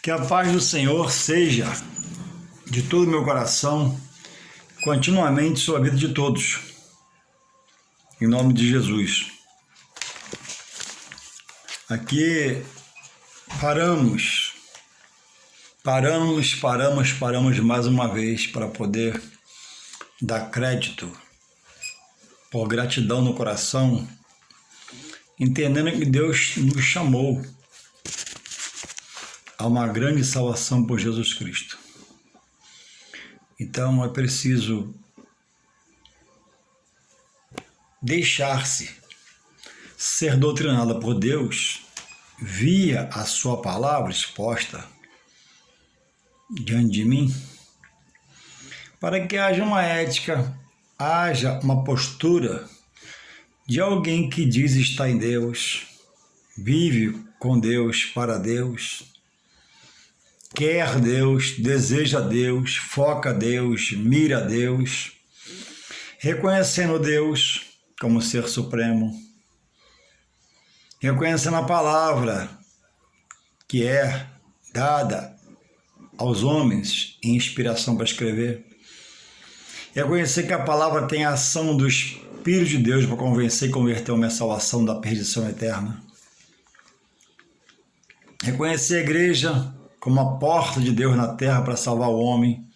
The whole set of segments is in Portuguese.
Que a paz do Senhor seja de todo o meu coração, continuamente sobre a vida de todos. Em nome de Jesus. Aqui paramos mais uma vez para poder dar crédito, por gratidão no coração, entendendo que Deus nos chamou a uma grande salvação por Jesus Cristo. Então é preciso deixar-se ser doutrinado por Deus via a sua palavra exposta diante de mim, para que haja uma ética, haja uma postura de alguém que diz estar em Deus, vive com Deus, para Deus, quer Deus, deseja Deus, foca Deus, mira Deus, reconhecendo Deus como ser supremo, reconhecendo a palavra que é dada aos homens em inspiração para escrever, reconhecer que a palavra tem a ação do Espírito de Deus para convencer e converter uma salvação da perdição eterna, reconhecer a igreja como a porta de Deus na terra para salvar o homem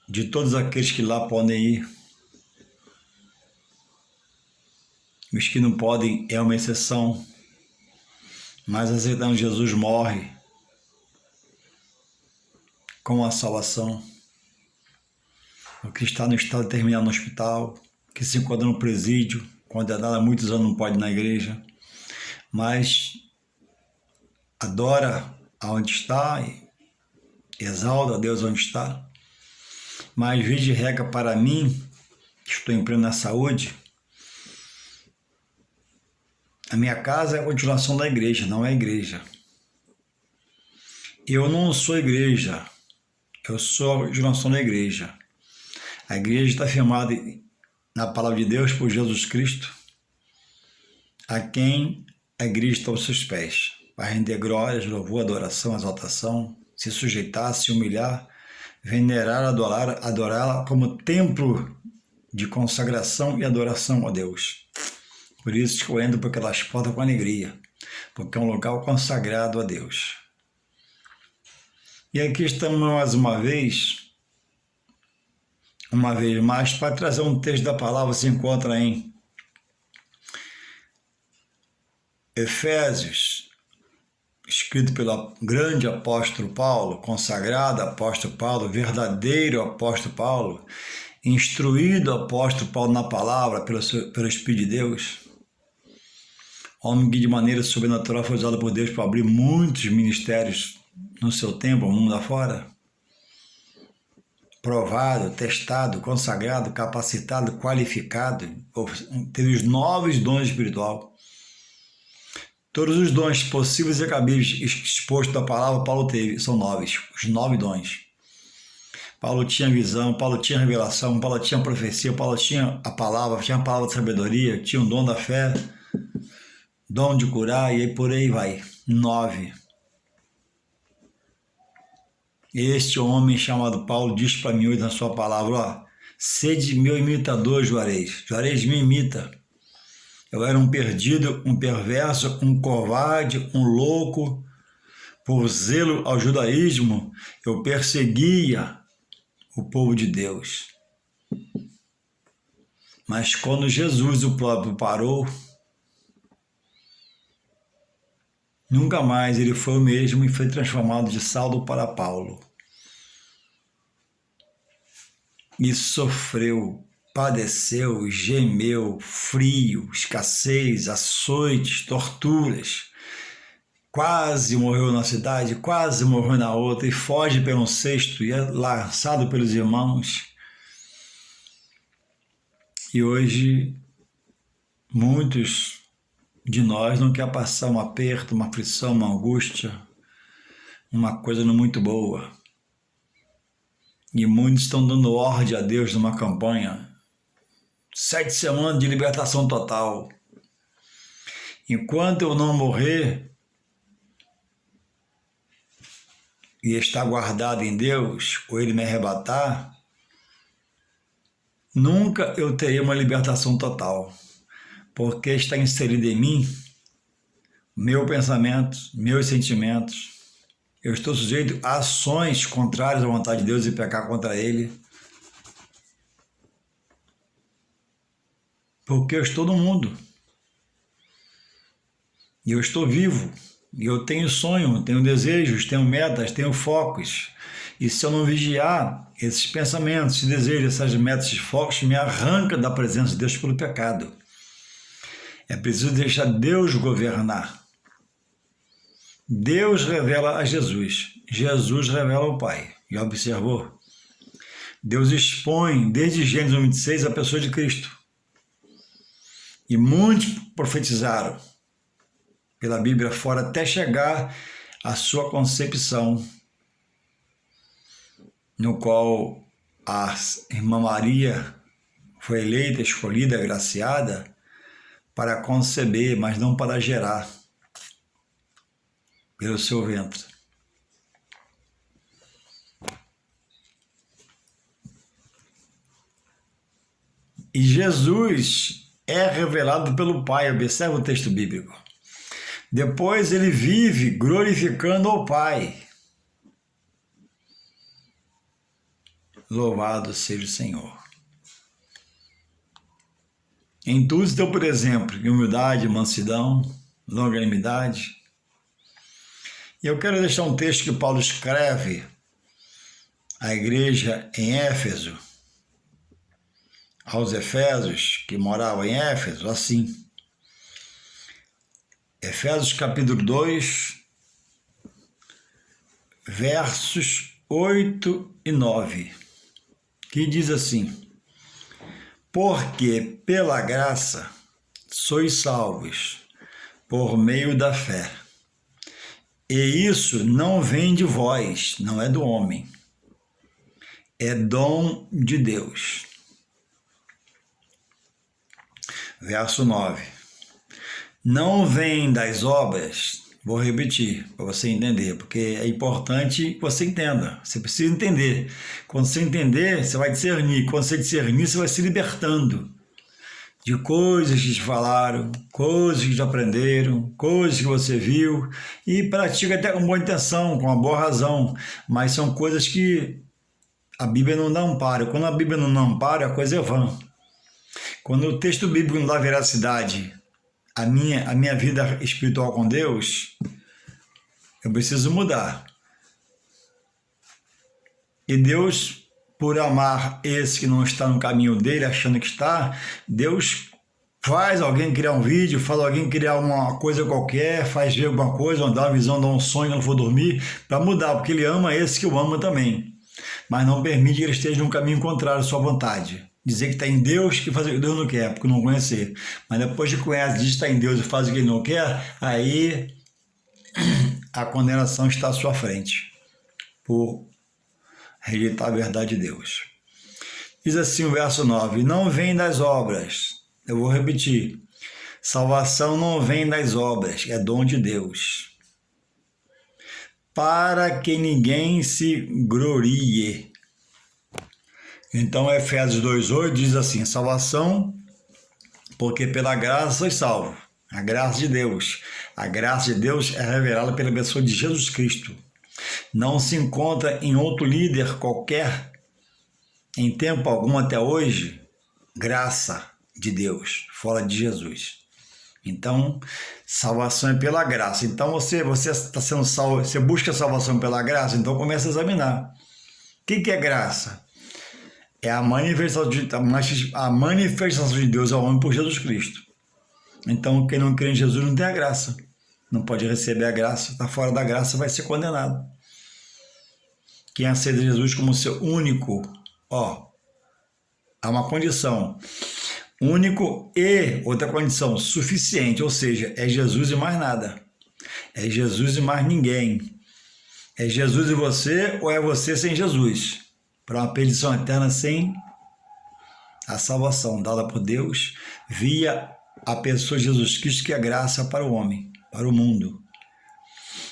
de todos aqueles que lá podem ir. Os que não podem é uma exceção, mas aceitando Jesus morre com a salvação. O que está no estado terminal no hospital, que se encontra no presídio, condenado há muitos anos não pode ir na igreja, mas adora aonde está e exalta a Deus onde está. Mas via de regra para mim, que estou em plena saúde, a minha casa é a continuação da igreja, não é a igreja. Eu não sou igreja, eu sou a continuação da igreja. A igreja está firmada na palavra de Deus por Jesus Cristo, a quem a igreja está aos seus pés, para render glórias, louvor, adoração, exaltação, se sujeitar, se humilhar, venerar, adorá-la como templo de consagração e adoração a Deus. Por isso que eu entro por aquelas portas com alegria, porque é um lugar consagrado a Deus. E aqui estamos mais uma vez mais, para trazer um texto da palavra que se encontra em Efésios, escrito pelo grande apóstolo Paulo, consagrado apóstolo Paulo, verdadeiro apóstolo Paulo, instruído apóstolo Paulo na palavra pelo Espírito de Deus, homem que de maneira sobrenatural foi usado por Deus para abrir muitos ministérios no seu tempo, no mundo afora, provado, testado, consagrado, capacitado, qualificado, teve os 9 dons espirituais. Todos os dons possíveis e cabíveis expostos da palavra, Paulo teve, são 9, os 9 dons. Paulo tinha visão, Paulo tinha revelação, Paulo tinha profecia, Paulo tinha a palavra de sabedoria, tinha o dom da fé, dom de curar, e aí por aí vai, 9. Este homem chamado Paulo diz para mim hoje na sua palavra, sede meu imitador, Juarez me imita. Eu era um perdido, um perverso, um covarde, um louco. Por zelo ao judaísmo, eu perseguia o povo de Deus. Mas quando Jesus, o próprio, parou, nunca mais ele foi o mesmo e foi transformado de Saulo para Paulo. E sofreu, padeceu, gemeu, frio, escassez, açoites, torturas. Quase morreu na cidade, quase morreu na outra, e foge pelo cesto e é lançado pelos irmãos. E hoje, muitos de nós não quer passar um aperto, uma aflição, uma angústia, uma coisa não muito boa. E muitos estão dando ordem a Deus numa campanha. 7 semanas de libertação total. Enquanto eu não morrer, e está guardado em Deus, ou Ele me arrebatar, nunca eu terei uma libertação total, porque está inserido em mim meu pensamento, meus sentimentos. Eu estou sujeito a ações contrárias à vontade de Deus e pecar contra Ele, porque eu estou no mundo. E eu estou vivo. E eu tenho sonho, tenho desejos, tenho metas, tenho focos. E se eu não vigiar, esses pensamentos, esses desejos, essas metas, esses focos me arrancam da presença de Deus pelo pecado. É preciso deixar Deus governar. Deus revela a Jesus. Jesus revela ao Pai. Já observou? Deus expõe, desde Gênesis 26, a pessoa de Cristo. E muitos profetizaram pela Bíblia fora até chegar à sua concepção, no qual a irmã Maria foi eleita, escolhida, agraciada para conceber, mas não para gerar pelo seu ventre. E Jesus é revelado pelo Pai, observa o texto bíblico. Depois ele vive glorificando ao Pai. Louvado seja o Senhor. Em tudo deu, por exemplo, humildade, mansidão, longanimidade. E eu quero deixar um texto que Paulo escreve à igreja em Éfeso, aos Efésios que moravam em Éfeso, assim. Efésios capítulo 2, versos 8 e 9, que diz assim: porque pela graça sois salvos, por meio da fé. E isso não vem de vós, não é do homem, é dom de Deus. Verso 9. Não vem das obras, vou repetir para você entender, porque é importante que você entenda. Você precisa entender. Quando você entender, você vai discernir. Quando você discernir, você vai se libertando de coisas que te falaram, coisas que te aprenderam, coisas que você viu e pratica até com boa intenção, com uma boa razão, mas são coisas que a Bíblia não dá amparo. Quando a Bíblia não dá amparo, a coisa é vã. Quando o texto bíblico não dá veracidade à minha vida espiritual com Deus, eu preciso mudar. E Deus, por amar esse que não está no caminho dele, achando que está, Deus faz alguém criar um vídeo, faz alguém criar uma coisa qualquer, faz ver alguma coisa, dá uma visão, dá um sonho quando for dormir, para mudar, porque ele ama esse que eu amo também. Mas não permite que ele esteja num caminho contrário à sua vontade. Dizer que está em Deus e fazer o que Deus não quer, porque não conhecer. Mas depois que conhece, diz que está em Deus e faz o que ele não quer, aí a condenação está à sua frente, por rejeitar a verdade de Deus. Diz assim o verso 9, não vem das obras. Eu vou repetir. Salvação não vem das obras, é dom de Deus. Para que ninguém se glorie. Então, Efésios 2,8 diz assim, salvação, porque pela graça sois salvos. A graça de Deus. A graça de Deus é revelada pela pessoa de Jesus Cristo. Não se encontra em outro líder qualquer, em tempo algum até hoje, graça de Deus, fora de Jesus. Então, salvação é pela graça. Então, você está sendo salvo, você busca salvação pela graça, então começa a examinar. O que é graça? É a manifestação de Deus ao homem por Jesus Cristo. Então, quem não crê em Jesus não tem a graça. Não pode receber a graça, está fora da graça, vai ser condenado. Quem aceita Jesus como seu único, há uma condição. Único e outra condição, suficiente, ou seja, é Jesus e mais nada. É Jesus e mais ninguém. É Jesus e você ou é você sem Jesus? Para uma perdição eterna sem a salvação dada por Deus via a pessoa de Jesus Cristo, que é graça para o homem, para o mundo.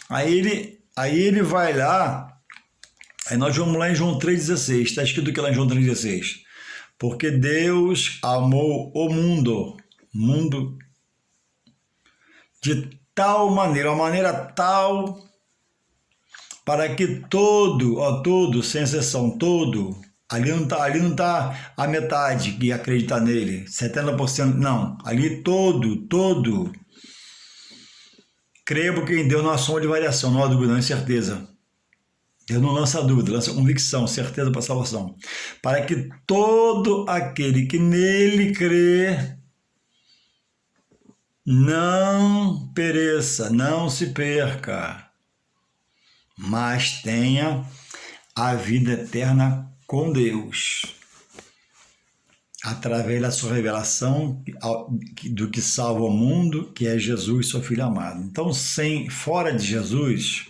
Aí ele vai lá Aí nós vamos lá em João 3,16. Está escrito o que lá em João 3,16? Porque Deus amou o mundo de tal maneira, uma maneira tal, para que todo, sem exceção, todo, ali não tá a metade que acredita nele, 70%, não, ali todo, creia porque em Deus não há sombra de variação, não há dúvida, não é certeza. Deus não lança dúvida, lança convicção, certeza para a salvação. Para que todo aquele que nele crê não pereça, não se perca, mas tenha a vida eterna com Deus, através da sua revelação do que salva o mundo, que é Jesus, seu Filho amado. Então, fora de Jesus,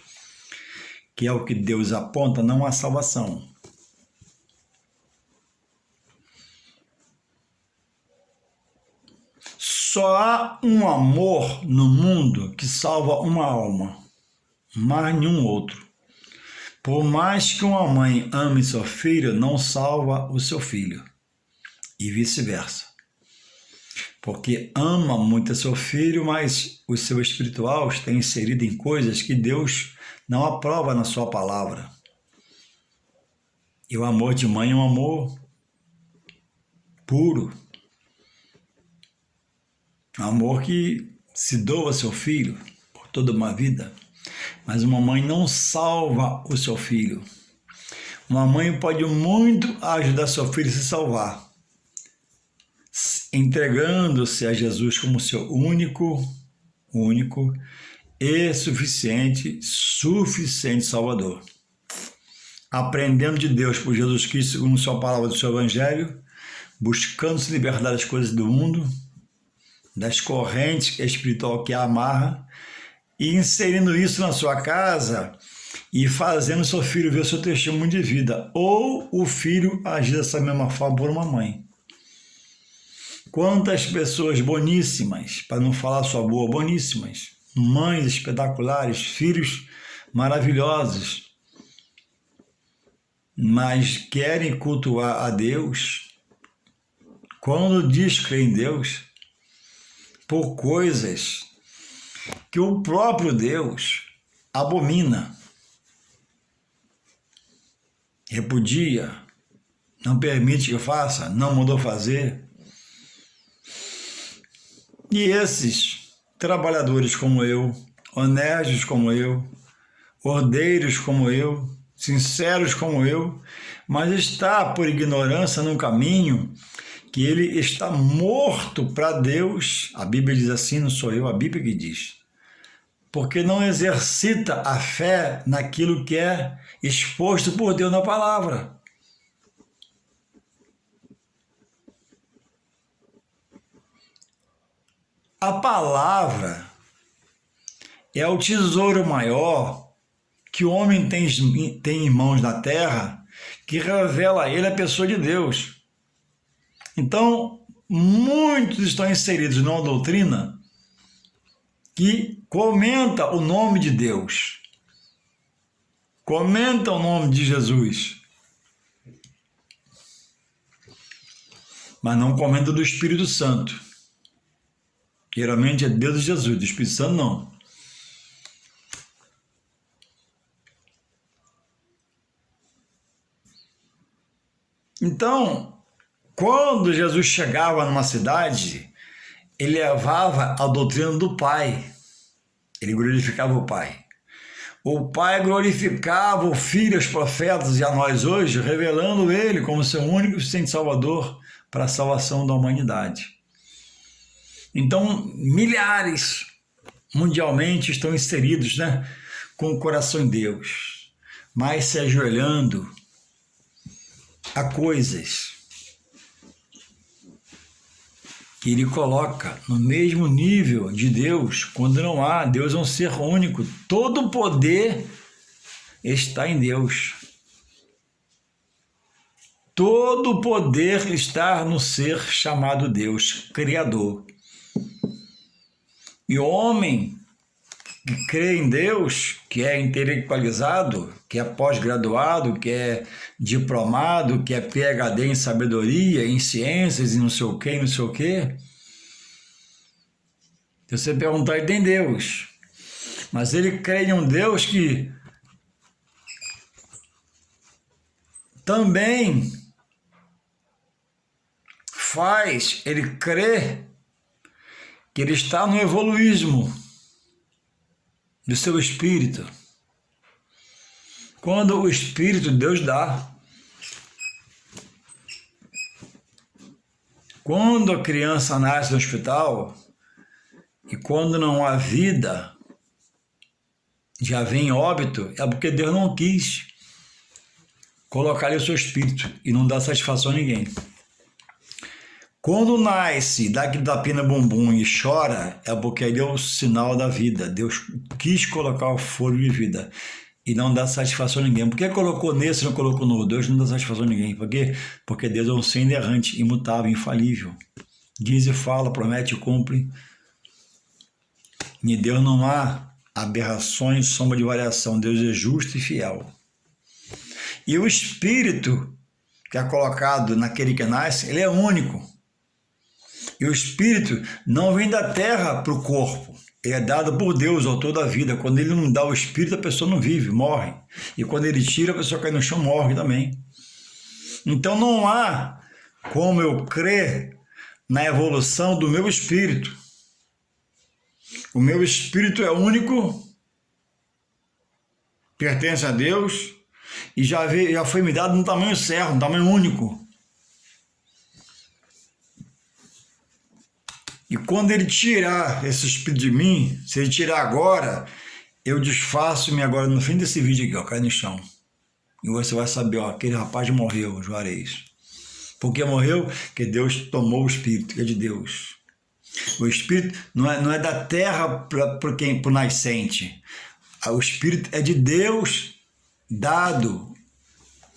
que é o que Deus aponta, não há salvação. Só há um amor no mundo que salva uma alma, mas nenhum outro. Por mais que uma mãe ame seu filho, não salva o seu filho, e vice-versa. Porque ama muito seu filho, mas o seu espiritual está inserido em coisas que Deus não aprova na sua palavra. E o amor de mãe é um amor puro. Um amor que se doa seu filho por toda uma vida. Mas uma mãe não salva o seu filho. Uma mãe pode muito ajudar seu filho a se salvar, entregando-se a Jesus como seu único e suficiente Salvador. Aprendendo de Deus por Jesus Cristo, segundo sua palavra do seu Evangelho, buscando se libertar das coisas do mundo, das correntes espiritual que a amarra, e inserindo isso na sua casa e fazendo seu filho ver o seu testemunho de vida, ou o filho agir dessa mesma forma por uma mãe. Quantas pessoas boníssimas, para não falar só boa, boníssimas, mães espetaculares, filhos maravilhosos, mas querem cultuar a Deus, quando diz que em Deus, por coisas que o próprio Deus abomina, repudia, não permite que faça, não mandou fazer. E esses trabalhadores como eu, honestos como eu, ordeiros como eu, sinceros como eu, mas está por ignorância num caminho que ele está morto para Deus. A Bíblia diz assim, não sou eu, a Bíblia que diz. Porque não exercita a fé naquilo que é exposto por Deus na palavra. A palavra é o tesouro maior que o homem tem em mãos na terra, que revela a ele a pessoa de Deus. Então, muitos estão inseridos numa doutrina que comenta o nome de Deus, comenta o nome de Jesus, mas não comenta do Espírito Santo. Geralmente é Deus e Jesus, do Espírito Santo não. Então, quando Jesus chegava numa cidade, ele levava a doutrina do Pai. Ele glorificava o Pai. O Pai glorificava o Filho, os profetas e a nós hoje, revelando ele como seu único e suficiente Salvador para a salvação da humanidade. Então, milhares mundialmente estão inseridos, com o coração em Deus, mas se ajoelhando a coisas que ele coloca no mesmo nível de Deus, quando não há. Deus é um ser único, todo o poder está em Deus. Todo o poder está no ser chamado Deus, Criador. E o homem que crê em Deus, que é intelectualizado, que é pós-graduado, que é diplomado, que é PhD em sabedoria, em ciências e não sei o que, não sei o que. Se você perguntar, ele tem Deus. Mas ele crê em um Deus que também faz ele crer que ele está no evoluísmo do seu espírito. Quando o Espírito Deus dá. Quando a criança nasce no hospital e quando não há vida, já vem óbito, é porque Deus não quis colocar ali o seu espírito e não dá satisfação a ninguém. Quando nasce, dá aquele tapinha no bumbum e chora, é porque ali é o sinal da vida. Deus quis colocar o fôlego de vida e não dá satisfação a ninguém. Por que colocou nesse e não colocou no outro? Deus não dá satisfação a ninguém. Por quê? Porque Deus é um ser inerrante, imutável, infalível. Diz e fala, promete e cumpre. Em Deus não há aberrações, sombra de variação. Deus é justo e fiel. E o Espírito que é colocado naquele que nasce, ele é único. E o Espírito não vem da terra para o corpo. Ele é dado por Deus, autor da vida. Quando ele não dá o Espírito, a pessoa não vive, morre. E quando ele tira, a pessoa cai no chão, morre também. Então não há como eu crer na evolução do meu Espírito. O meu Espírito é único, pertence a Deus e já foi me dado no tamanho certo, no tamanho único. E quando ele tirar esse espírito de mim, se ele tirar agora, eu desfaço-me agora no fim desse vídeo aqui, ó, cai no chão. E você vai saber, ó, aquele rapaz morreu, Juarez. Por que morreu? Porque Deus tomou o espírito, que é de Deus. O espírito não é da terra para o nascente. O espírito é de Deus dado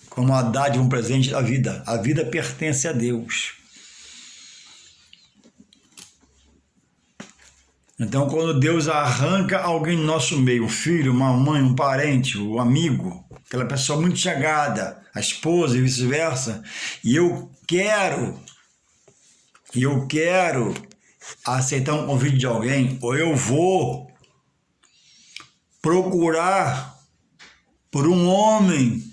como uma dádiva, um presente da vida. A vida pertence a Deus. Então, quando Deus arranca alguém do nosso meio, um filho, uma mãe, um parente, um amigo, aquela pessoa muito chegada, a esposa e vice-versa, e eu quero aceitar um convite de alguém, ou eu vou procurar por um homem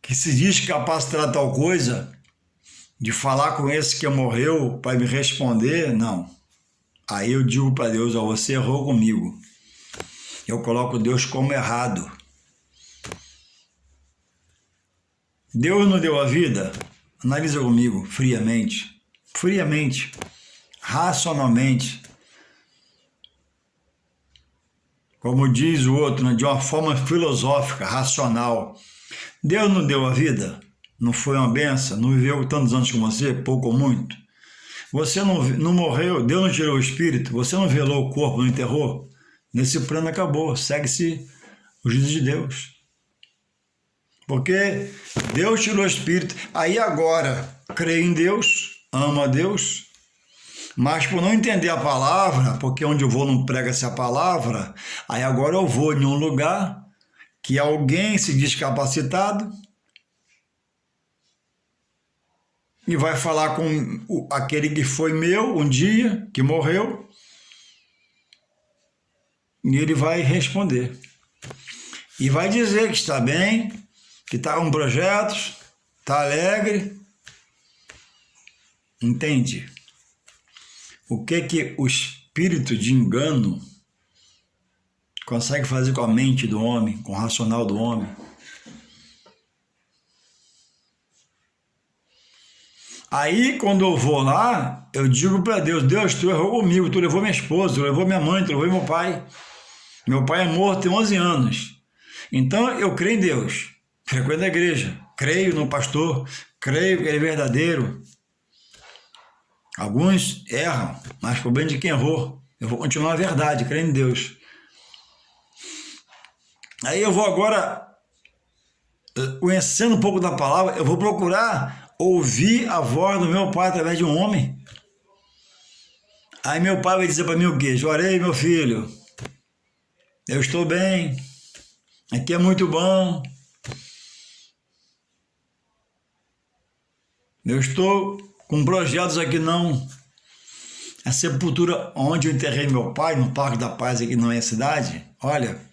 que se diz capaz de tratar tal coisa, de falar com esse que morreu para me responder, não. Aí eu digo para Deus, ó, você errou comigo. Eu coloco Deus como errado. Deus não deu a vida? Analisa comigo, friamente, racionalmente. Como diz o outro, né, de uma forma filosófica, racional. Deus não deu a vida? Não foi uma benção? Não viveu tantos anos com você? Pouco ou muito? Você não morreu, Deus não tirou o espírito, você não velou o corpo, não enterrou? Nesse plano acabou, segue-se o juízo de Deus. Porque Deus tirou o espírito, aí agora crê em Deus, ama a Deus, mas por não entender a palavra, porque onde eu vou não prega-se a palavra, aí agora eu vou em um lugar que alguém se diz capacitado, e vai falar com aquele que foi meu um dia, que morreu, e ele vai responder. E vai dizer que está bem, que está com projetos, está alegre. Entende? O que o espírito de engano consegue fazer com a mente do homem, com o racional do homem? Aí, quando eu vou lá, eu digo para Deus, Deus, tu errou comigo, tu levou minha esposa, tu levou minha mãe, tu levou meu pai. Meu pai é morto, tem 11 anos. Então, eu creio em Deus, frequento a igreja, creio no pastor, creio que ele é verdadeiro. Alguns erram, mas por bem de quem errou. Eu vou continuar a verdade, creio em Deus. Aí eu vou agora, conhecendo um pouco da palavra, eu vou procurar ouvir a voz do meu pai através de um homem. Aí meu pai vai dizer para mim o quê? Juarez, meu filho, eu estou bem, aqui é muito bom, eu estou com projetos aqui não. A sepultura onde eu enterrei meu pai, no Parque da Paz aqui na minha cidade, olha,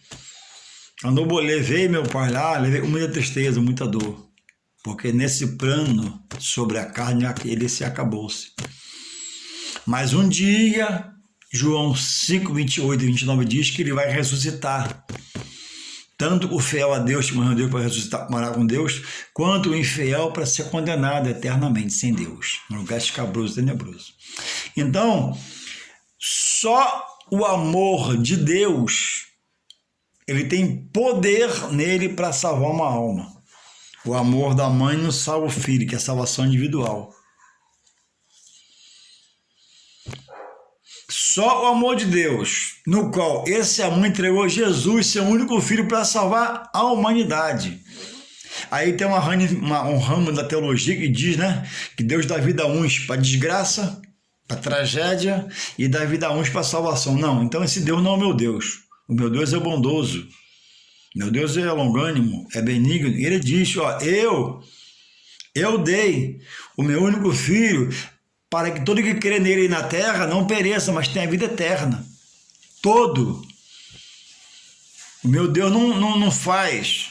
quando eu levei meu pai lá, levei com muita tristeza, muita dor, porque nesse plano sobre a carne ele se acabou-se. Mas um dia, João 5, 28 e 29 diz que ele vai ressuscitar. Tanto o fiel a Deus, que morreu a Deus para ressuscitar, morar com Deus, quanto o infiel para ser condenado eternamente sem Deus, num lugar escabroso, tenebroso. Então, só o amor de Deus, ele tem poder nele para salvar uma alma. O amor da mãe não salva o filho, que é a salvação individual. Só o amor de Deus, no qual esse amor entregou Jesus, seu único filho, para salvar a humanidade. Aí tem um ramo da teologia que diz, né, que Deus dá vida a uns para desgraça, para tragédia, e dá vida a uns para salvação. Não, então esse Deus não é o meu Deus. O meu Deus é bondoso. Meu Deus é longânimo, é benigno. E ele diz, ó, eu dei o meu único filho para que todo que crê nele na terra não pereça, mas tenha vida eterna. Todo. O meu Deus não faz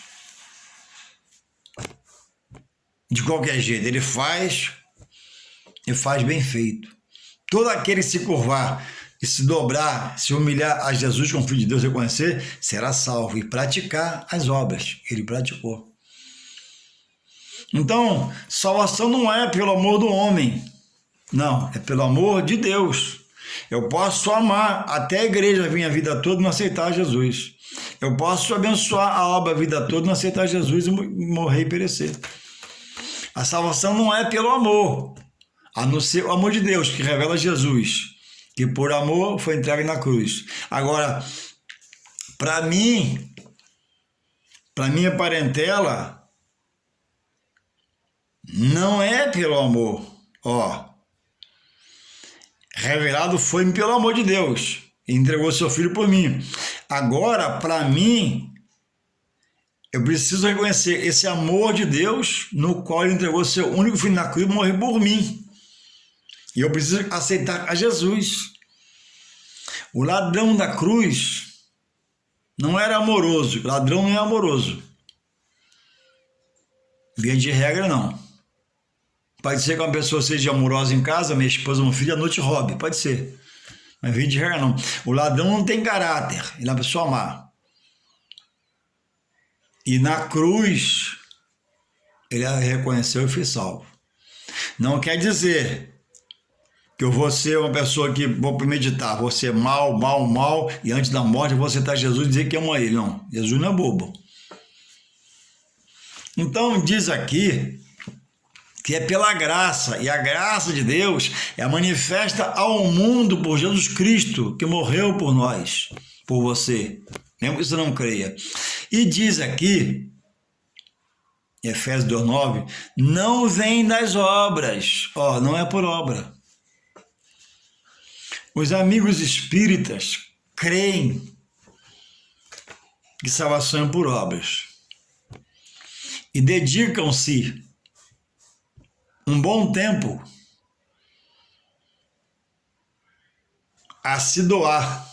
de qualquer jeito. Ele faz e faz bem feito. Todo aquele que se curvar e se dobrar, se humilhar a Jesus como Filho de Deus, reconhecer, será salvo e praticar as obras. Ele praticou. Então, salvação não é pelo amor do homem. Não, é pelo amor de Deus. Eu posso amar até a igreja vir a vida toda e não aceitar Jesus. Eu posso abençoar a obra a vida toda e não aceitar Jesus e morrer e perecer. A salvação não é pelo amor, a não ser o amor de Deus, que revela Jesus, que por amor foi entregue na cruz. Agora, para mim, para minha parentela, não é pelo amor. Ó, revelado foi pelo amor de Deus, e entregou seu filho por mim. Agora, para mim, eu preciso reconhecer esse amor de Deus, no qual ele entregou seu único filho na cruz e morreu por mim. E eu preciso aceitar a Jesus. O ladrão da cruz não era amoroso. O ladrão não é amoroso. Via de regra, não. Pode ser que uma pessoa seja amorosa em casa, minha esposa, meu filho, à noite roube. Pode ser. Mas via de regra, não. O ladrão não tem caráter. Ele é uma pessoa má. E na cruz, ele reconheceu e foi salvo. Não quer dizer que eu vou ser uma pessoa que vou meditar, vou ser mal, e antes da morte eu vou aceitar Jesus e dizer que amo a ele. Não, Jesus não é bobo. Então diz aqui que é pela graça, e a graça de Deus é manifesta ao mundo por Jesus Cristo, que morreu por nós, por você, mesmo que você não creia. E diz aqui, Efésios 2:9, não vem das obras, ó, não é por obra. Os amigos espíritas creem que salvação é por obras e dedicam-se um bom tempo a se doar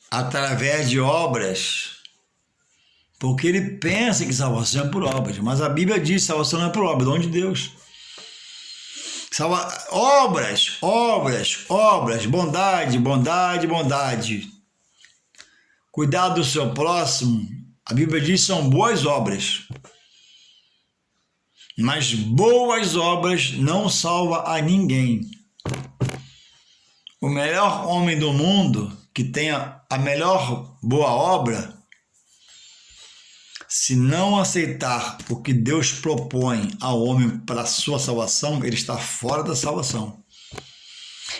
através de obras, porque ele pensa que salvação é por obras, mas a Bíblia diz que salvação não é por obra, é dom de Deus. Obras, bondade. Cuidar do seu próximo, a Bíblia diz que são boas obras. Mas boas obras não salvam a ninguém. O melhor homem do mundo, que tenha a melhor boa obra, se não aceitar o que Deus propõe ao homem para a sua salvação, ele está fora da salvação.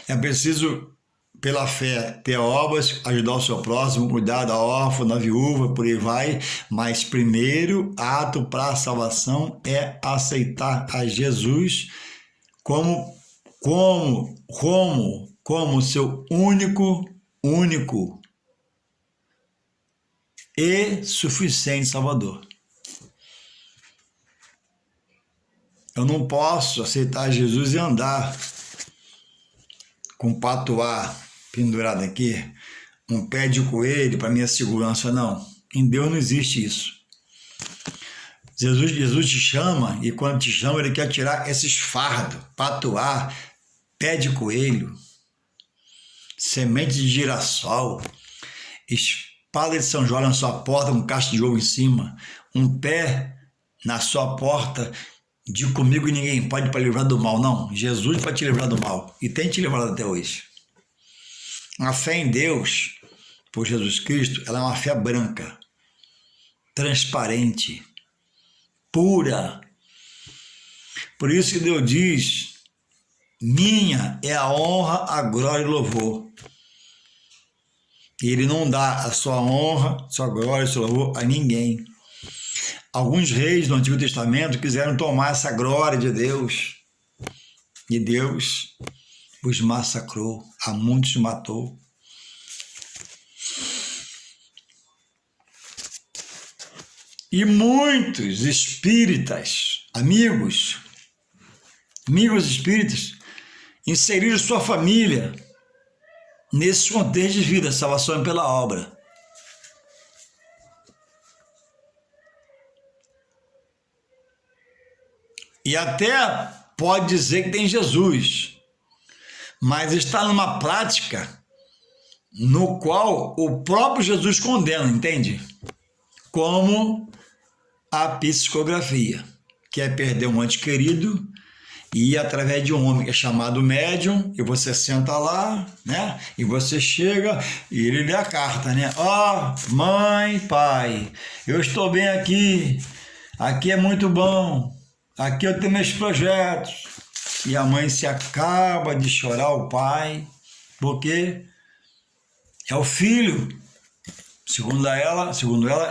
É preciso, pela fé, ter obras, ajudar o seu próximo, cuidar da órfã, da viúva, por aí vai, mas primeiro ato para a salvação é aceitar a Jesus como como seu único e suficiente Salvador. Eu não posso aceitar Jesus e andar com um patuá pendurado aqui, um pé de coelho para minha segurança, não. Em Deus não existe isso. Jesus te chama, e quando te chama, ele quer tirar esses fardos, patuá, pé de coelho, semente de girassol, espada de São João na sua porta com caixa de ouro em cima, um pé na sua porta de comigo e ninguém pode para livrar do mal. Não, Jesus para te livrar do mal, e tem te livrado até hoje. A fé em Deus, por Jesus Cristo, ela é uma fé branca, transparente, pura. Por isso que Deus diz: minha é a honra, a glória e o louvor. E ele não dá a sua honra, sua glória e seu louvor a ninguém. Alguns reis do Antigo Testamento quiseram tomar essa glória de Deus, e Deus os massacrou, a muitos matou. E muitos espíritas, amigos espíritas, inseriram sua família nesse contexto de vida, salvação pela obra. E até pode dizer que tem Jesus, mas está numa prática no qual o próprio Jesus condena, entende? Como a psicografia, que é perder um ente querido e ir através de um homem que é chamado médium, e você senta lá, né? E você chega e ele lê a carta, né? Ó, mãe, pai, eu estou bem aqui é muito bom, aqui eu tenho meus projetos. E a mãe se acaba de chorar o pai, porque é o filho. Segundo ela,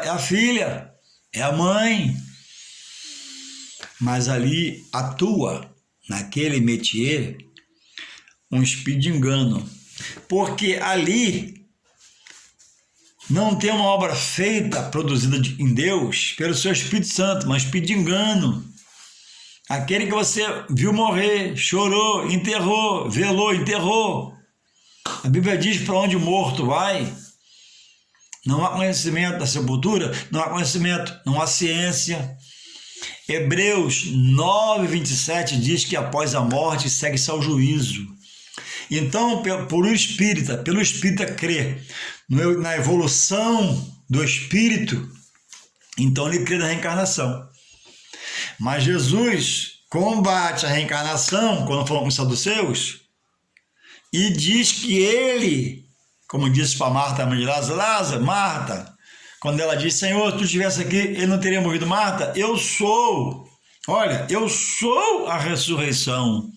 é a filha, é a mãe. Mas ali atua, naquele métier, um espírito de engano. Porque ali não tem uma obra feita, produzida em Deus, pelo seu Espírito Santo, mas espírito de engano. Aquele que você viu morrer, chorou, enterrou, velou, enterrou. A Bíblia diz: para onde o morto vai, não há conhecimento da sepultura, não há conhecimento, não há ciência. Hebreus 9:27 diz que após a morte segue-se ao juízo. Então, pelo espírita crer na evolução do espírito, então ele crê na reencarnação. Mas Jesus combate a reencarnação, quando falou com os saduceus, e diz que ele, como disse para Marta, a mãe de Lázaro, Marta, quando ela disse: Senhor, se tu estivesse aqui, ele não teria morrido. Marta, eu sou a ressurreição.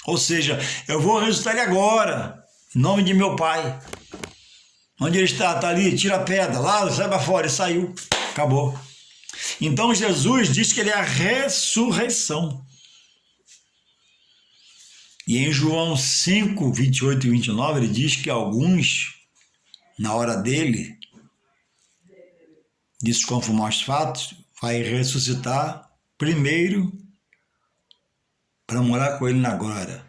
Ou seja, eu vou ressuscitar ele agora, em nome de meu Pai. Onde ele está? Está ali, tira a pedra, Lázaro, sai para fora. E saiu, acabou. Então Jesus diz que ele é a ressurreição. E em João 5, 28 e 29, ele diz que alguns, na hora dele, disso conforme aos fatos, vai ressuscitar primeiro para morar com ele na glória.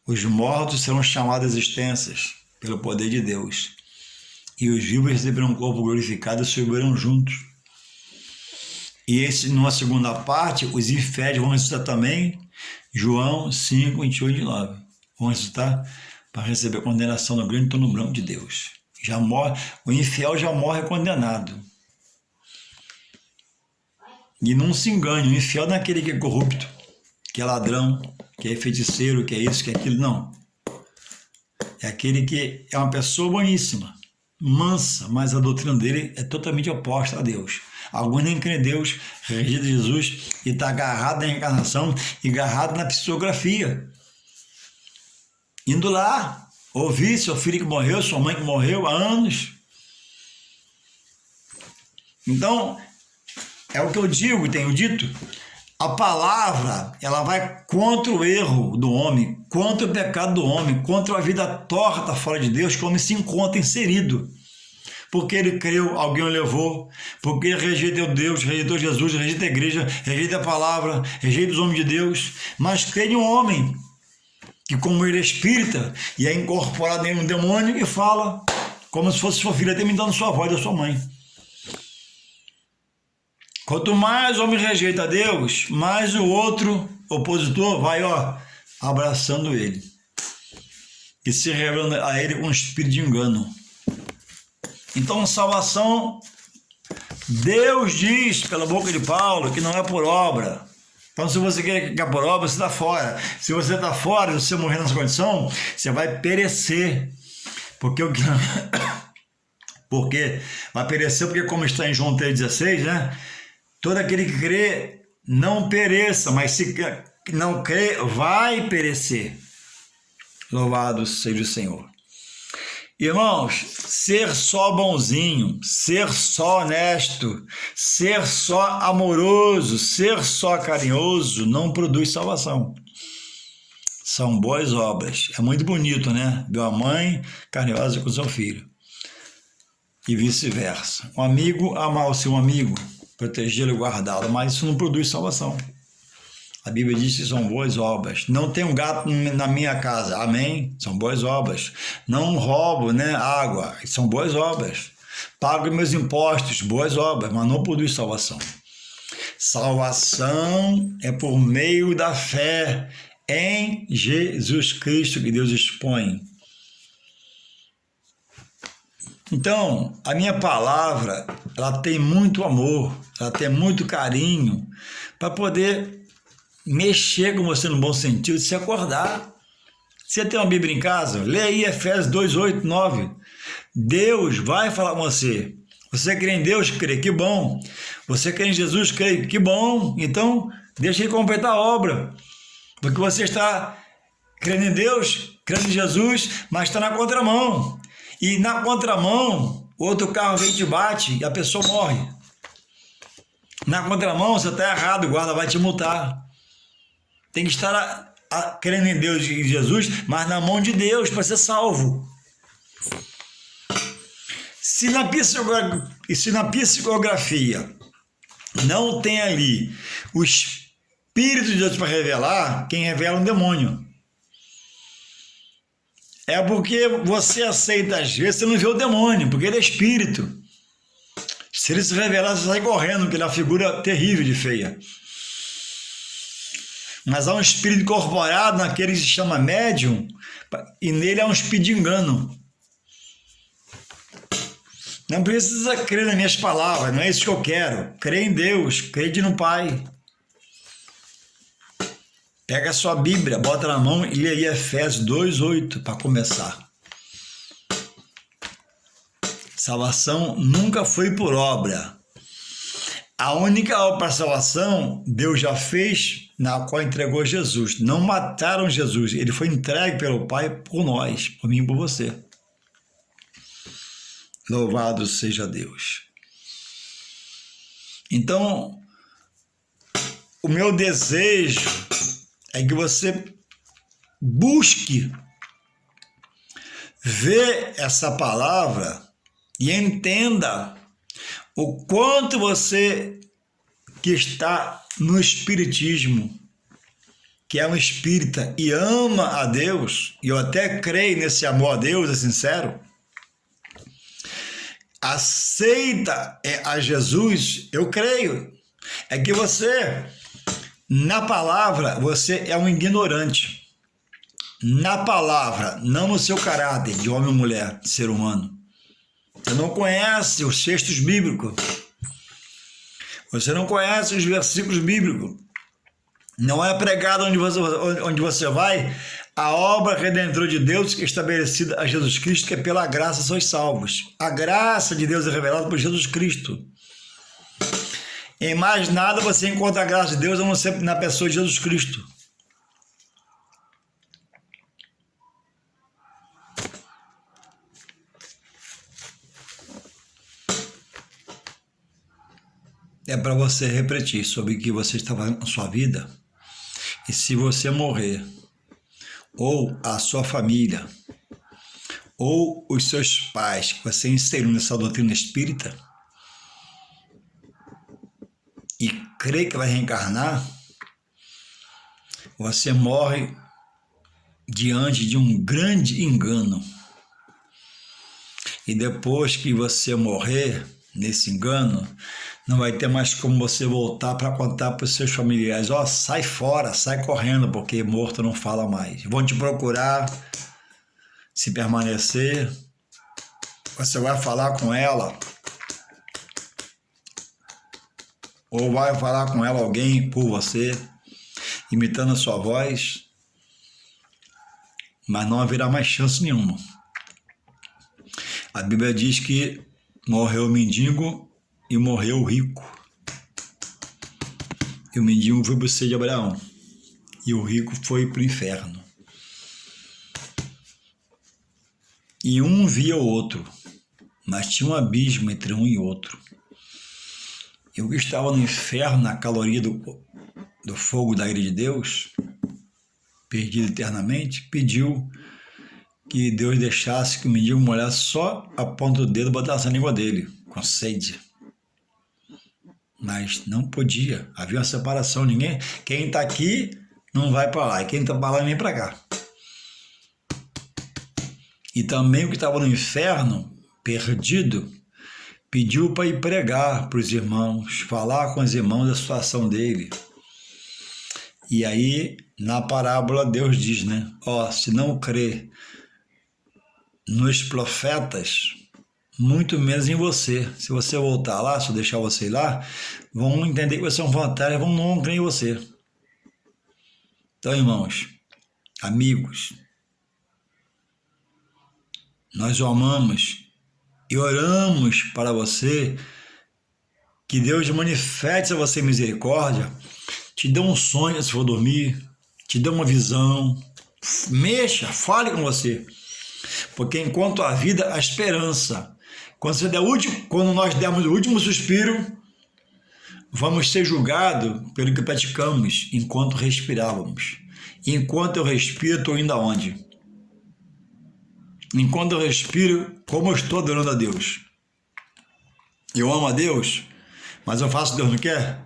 Os mortos serão chamados à existência pelo poder de Deus, e os vivos receberão um corpo glorificado e subirão juntos. E numa segunda parte, os infédios vão ressuscitar também. João 5, 28 e 29. Vão ressuscitar para receber a condenação no grande trono branco de Deus. Já morre, o infiel já morre condenado. E não se engane, o infiel não é aquele que é corrupto, que é ladrão, que é feiticeiro, que é isso, que é aquilo, não. É aquele que é uma pessoa boníssima, mansa, mas a doutrina dele é totalmente oposta a Deus. Alguns nem creem em Deus, rejeita Jesus e está agarrado na reencarnação e agarrado na psicografia. Indo lá, ouvir seu filho que morreu, sua mãe que morreu há anos. Então, é o que eu digo, tenho dito, A palavra, ela vai contra o erro do homem, contra o pecado do homem, contra a vida torta fora de Deus, que o homem se encontra inserido. Porque ele creu, alguém o levou, porque ele rejeita Deus, rejeitou Jesus, rejeita a igreja, rejeita a palavra, rejeita os homens de Deus, mas crê em um homem, que como ele é espírita, e é incorporado em um demônio, e fala como se fosse sua filha, até imitando sua voz da sua mãe. Quanto mais o homem rejeita Deus, mais o outro opositor vai, abraçando ele. E se revelando a ele um espírito de engano. Então, salvação, Deus diz pela boca de Paulo que não é por obra. Então, se você quer que é por obra, você está fora. Se você está fora, se você morrer nessa condição, você vai perecer. Porque vai perecer, porque como está em João 3,16, né? Todo aquele que crê não pereça, mas se não crê, vai perecer. Louvado seja o Senhor. Irmãos, ser só bonzinho, ser só honesto, ser só amoroso, ser só carinhoso não produz salvação. São boas obras. É muito bonito, né? Ver uma mãe carinhosa com seu filho. E vice-versa. Um amigo amar o seu amigo, protegê-lo e guardá-lo, mas isso não produz salvação. A Bíblia diz que são boas obras. Não tem um gato na minha casa, amém? São boas obras. Não roubo, água, são boas obras. Pago meus impostos, boas obras, mas não produz salvação. Salvação é por meio da fé em Jesus Cristo que Deus expõe. Então, a minha palavra, ela tem muito amor, ela tem muito carinho, para poder mexer com você no bom sentido, se acordar. Você tem uma Bíblia em casa? Lê aí Efésios 2, 8, 9. Deus vai falar com você. Você crê em Deus? Crê, que bom. Você crê em Jesus? Crê, que bom. Então, deixa ele completar a obra. Porque você está crendo em Deus, crendo em Jesus, mas está na contramão. E na contramão, outro carro vem e te bate e a pessoa morre. Na contramão, você está errado, o guarda vai te multar. Tem que estar crendo em Deus e em Jesus, mas na mão de Deus para ser salvo. Se na psicografia não tem ali o Espírito de Deus para revelar, quem revela é um demônio. É porque você aceita, às vezes, você não vê o demônio, porque ele é espírito. Se ele se revelar, você sai correndo, porque ele é uma figura terrível de feia. Mas há um espírito incorporado naquele que se chama médium, e nele há um espírito de engano. Não precisa crer nas minhas palavras, não é isso que eu quero. Crê em Deus, crede no Pai. Pega a sua Bíblia, bota na mão e lê aí Efésios 2:8 para começar. Salvação nunca foi por obra. A única obra para a salvação, Deus já fez, na qual entregou Jesus. Não mataram Jesus, ele foi entregue pelo Pai por nós, por mim e por você. Louvado seja Deus. Então, o meu desejo é que você busque ver essa palavra e entenda o quanto você que está no espiritismo, que é um espírita e ama a Deus, e eu até creio nesse amor a Deus, é sincero, aceita a Jesus, eu creio, é que você, na palavra, você é um ignorante. Na palavra, não no seu caráter de homem ou mulher, de ser humano. Você não conhece os textos bíblicos. Você não conhece os versículos bíblicos. Não é pregado onde você vai a obra redentora de Deus estabelecida a Jesus Cristo, que é pela graça sois salvos. A graça de Deus é revelada por Jesus Cristo. Em mais nada você encontra a graça de Deus a não ser na pessoa de Jesus Cristo. é para você refletir sobre o que você está fazendo na sua vida. E se você morrer, ou a sua família, ou os seus pais, que você inseriu nessa doutrina espírita, e crê que vai reencarnar, você morre diante de um grande engano. E depois que você morrer nesse engano, não vai ter mais como você voltar para contar para os seus familiares: ó, sai fora, sai correndo, porque morto não fala mais. Vão te procurar, se permanecer, você vai falar com ela, ou vai falar com ela alguém por você, imitando a sua voz, mas não haverá mais chance nenhuma. A Bíblia diz que morreu o mendigo e morreu o rico. E o mendigo foi para o seio de Abraão, e o rico foi para o inferno. E um via o outro, mas tinha um abismo entre um e outro. E o que estava no inferno, na caloria do fogo da ira de Deus, perdido eternamente, pediu que Deus deixasse que o mendigo molhasse só a ponta do dedo e botasse na língua dele, com sede. Mas não podia, havia uma separação. Quem está aqui não vai para lá, e quem está para lá nem vem para cá. E também o que estava no inferno, perdido, pediu para ir pregar para os irmãos, falar com os irmãos da situação dele. E aí, na parábola, Deus diz, né? Ó, se não crê nos profetas, muito menos em você. Se você voltar lá, se eu deixar você ir lá, vão entender que você é um fantasma, não crer em você. Então, irmãos, amigos, nós o amamos e oramos para você que Deus manifeste a você misericórdia, te dê um sonho se for dormir, te dê uma visão, mexa, fale com você, porque enquanto há vida, há esperança. Quando nós dermos o último suspiro, vamos ser julgados pelo que praticamos enquanto respirávamos. Enquanto eu respiro, estou indo aonde? Enquanto eu respiro, como eu estou adorando a Deus? Eu amo a Deus, mas eu faço o que Deus não quer?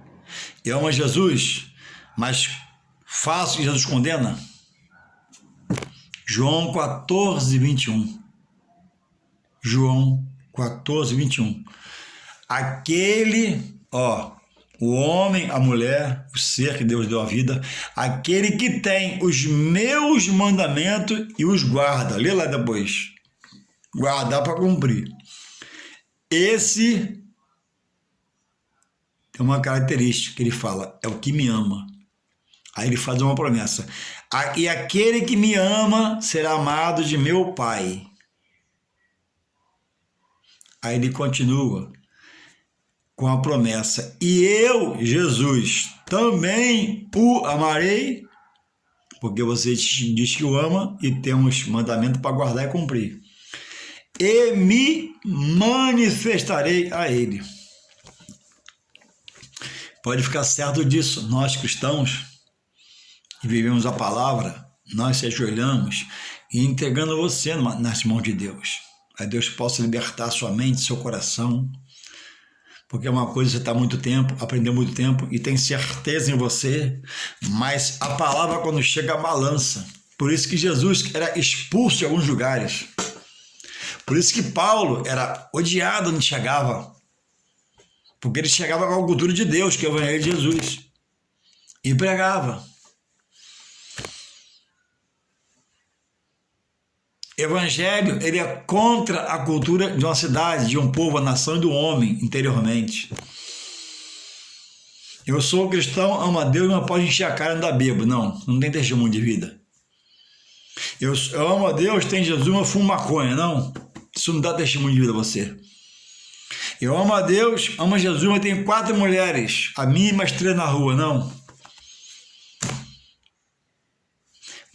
Eu amo a Jesus, mas faço o que Jesus condena? João 14, 21. João 14, 21. Aquele, o homem, a mulher, o ser que Deus deu a vida, aquele que tem os meus mandamentos e os guarda. Lê lá depois. Guardar para cumprir. Esse tem uma característica que ele fala, é o que me ama. Aí ele faz uma promessa. E aquele que me ama será amado de meu Pai. Aí ele continua com a promessa. E eu, Jesus, também o amarei, porque você diz que o ama e temos mandamento para guardar e cumprir. E me manifestarei a ele. Pode ficar certo disso. Nós cristãos que vivemos a palavra, nós se ajoelhamos e entregando você nas mãos de Deus. Aí Deus possa libertar sua mente, seu coração, porque é uma coisa que você está há muito tempo, aprendeu muito tempo e tem certeza em você, mas a palavra quando chega balança. Por isso que Jesus era expulso de alguns lugares. Por isso que Paulo era odiado onde chegava, porque ele chegava com a cultura de Deus, que é o Evangelho de Jesus, e pregava. Evangelho, ele é contra a cultura de uma cidade, de um povo, a nação e do homem interiormente. Eu sou cristão, amo a Deus, mas pode encher a cara e andar bêbado. Não tem testemunho de vida. Eu amo a Deus, tem Jesus, mas fumo maconha. Não, isso não dá testemunho de vida a você. Eu amo a Deus, amo Jesus, mas tenho 4 mulheres, a mim e mais 3 na rua. Não.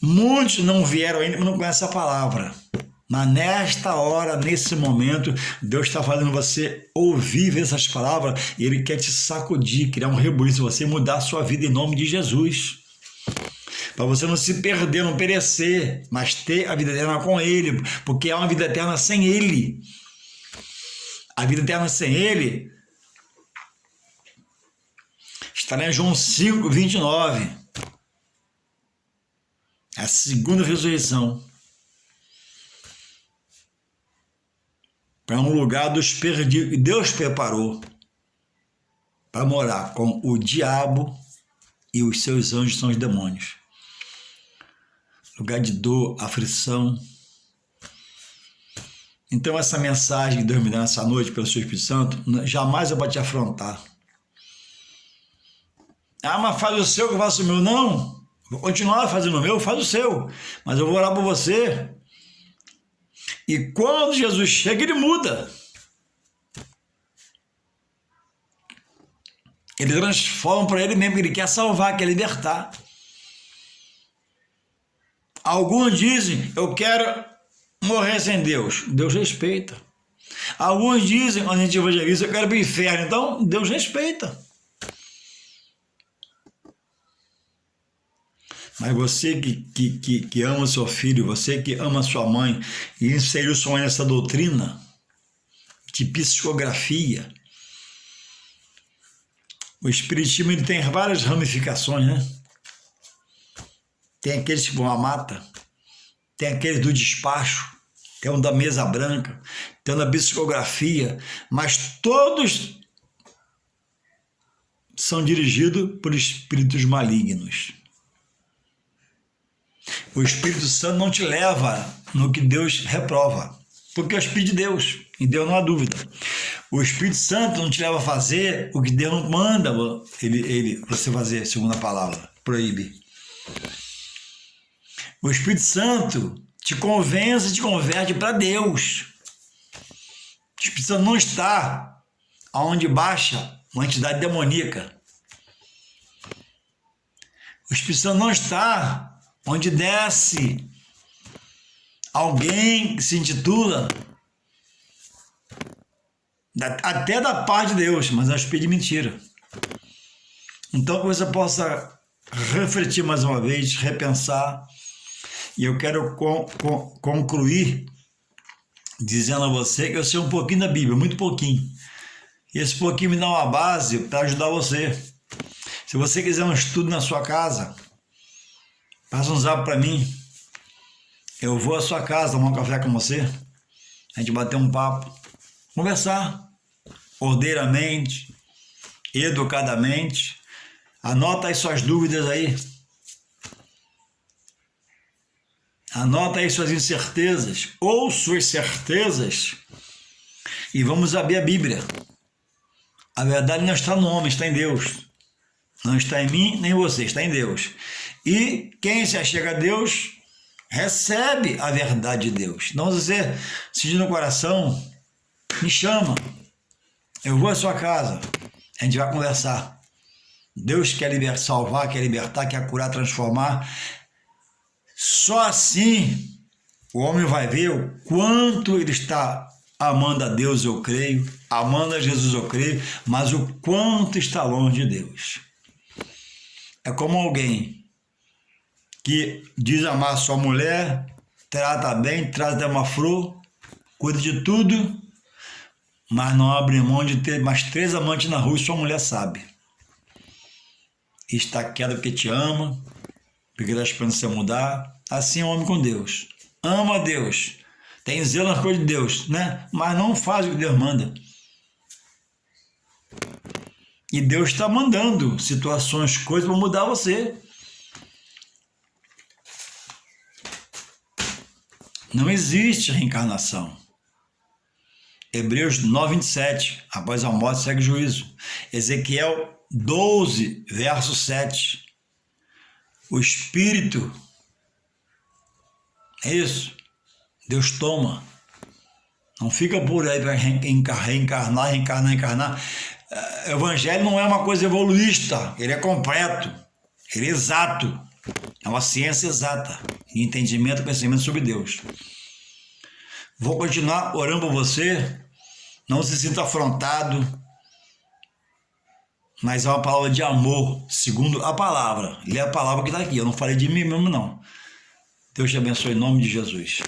Muitos não vieram ainda, mas não conhecem a palavra. Mas nesta hora, nesse momento, Deus está fazendo você ouvir essas palavras e Ele quer te sacudir, criar um rebuliço, você mudar a sua vida em nome de Jesus. Para você não se perder, não perecer, mas ter a vida eterna com Ele, porque há uma vida eterna sem Ele. A vida eterna sem Ele está em João 5, 29. A segunda ressurreição. Para um lugar dos perdidos. E Deus preparou para morar com o diabo e os seus anjos, são os demônios. Lugar de dor, aflição. Então essa mensagem que Deus me deu nessa noite pelo seu Espírito Santo, jamais eu vou te afrontar. Ah, mas faz o seu que eu faço o meu. Não, vou continuar fazendo o meu, faz o seu. Mas eu vou orar por você. E quando Jesus chega, Ele muda. Ele transforma para Ele mesmo, que Ele quer salvar, quer libertar. Alguns dizem, eu quero morrer sem Deus. Deus respeita. Alguns dizem, quando a gente evangeliza, eu quero ir para o inferno. Então, Deus respeita. Mas você que ama seu filho, você que ama sua mãe e inseriu sua mãe nessa doutrina de psicografia, o espiritismo ele tem várias ramificações, né? Tem aqueles que vão à mata, tem aqueles do despacho, tem um da mesa branca, tem um da psicografia, mas todos são dirigidos por espíritos malignos. O Espírito Santo não te leva no que Deus reprova, porque é o Espírito de Deus, e Deus não há dúvida. O Espírito Santo não te leva a fazer o que Deus não manda você fazer, segundo a palavra, proíbe. O Espírito Santo te convence e te converte para Deus. O Espírito Santo não está onde baixa uma entidade demoníaca. O Espírito Santo não está onde desce alguém que se intitula até da parte de Deus, mas é um espírito de mentira. Então que você possa refletir mais uma vez, repensar, e eu quero concluir dizendo a você que eu sei um pouquinho da Bíblia, muito pouquinho, e esse pouquinho me dá uma base para ajudar você. Se você quiser um estudo na sua casa, passa um zap para mim, eu vou à sua casa tomar um café com você, a gente bater um papo, conversar ordeiramente, educadamente. Anota aí suas dúvidas aí, anota aí suas incertezas ou suas certezas e vamos abrir a Bíblia. A verdade não está no homem, está em Deus. Não está em mim nem em você, está em Deus. E quem se achega a Deus recebe a verdade de Deus. Então você, sentindo no coração, me chama. Eu vou à sua casa. A gente vai conversar. Deus quer salvar, quer libertar, quer curar, transformar. Só assim o homem vai ver o quanto ele está amando a Deus, eu creio. Amando a Jesus, eu creio. Mas o quanto está longe de Deus. É como alguém que diz amar sua mulher, trata bem, trata uma flor, cuida de tudo, mas não abre mão de ter mais 3 amantes na rua e sua mulher sabe. E está quieta porque te ama, porque está esperando você mudar. Assim é o homem com Deus. Ama a Deus, tem zelo nas coisas de Deus, né? Mas não faz o que Deus manda. E Deus está mandando situações, coisas para mudar você. Não existe reencarnação. Hebreus 9, 27. Após a morte segue juízo. Ezequiel 12, verso 7. O Espírito. É isso. Deus toma. Não fica por aí para reencarnar. O Evangelho não é uma coisa evoluísta. Ele é completo. Ele é exato. É uma ciência exata. De entendimento e conhecimento sobre Deus. Vou continuar orando por você. Não se sinta afrontado, mas é uma palavra de amor, segundo a palavra. Lê a palavra que está aqui. Eu não falei de mim mesmo, não. Deus te abençoe em nome de Jesus.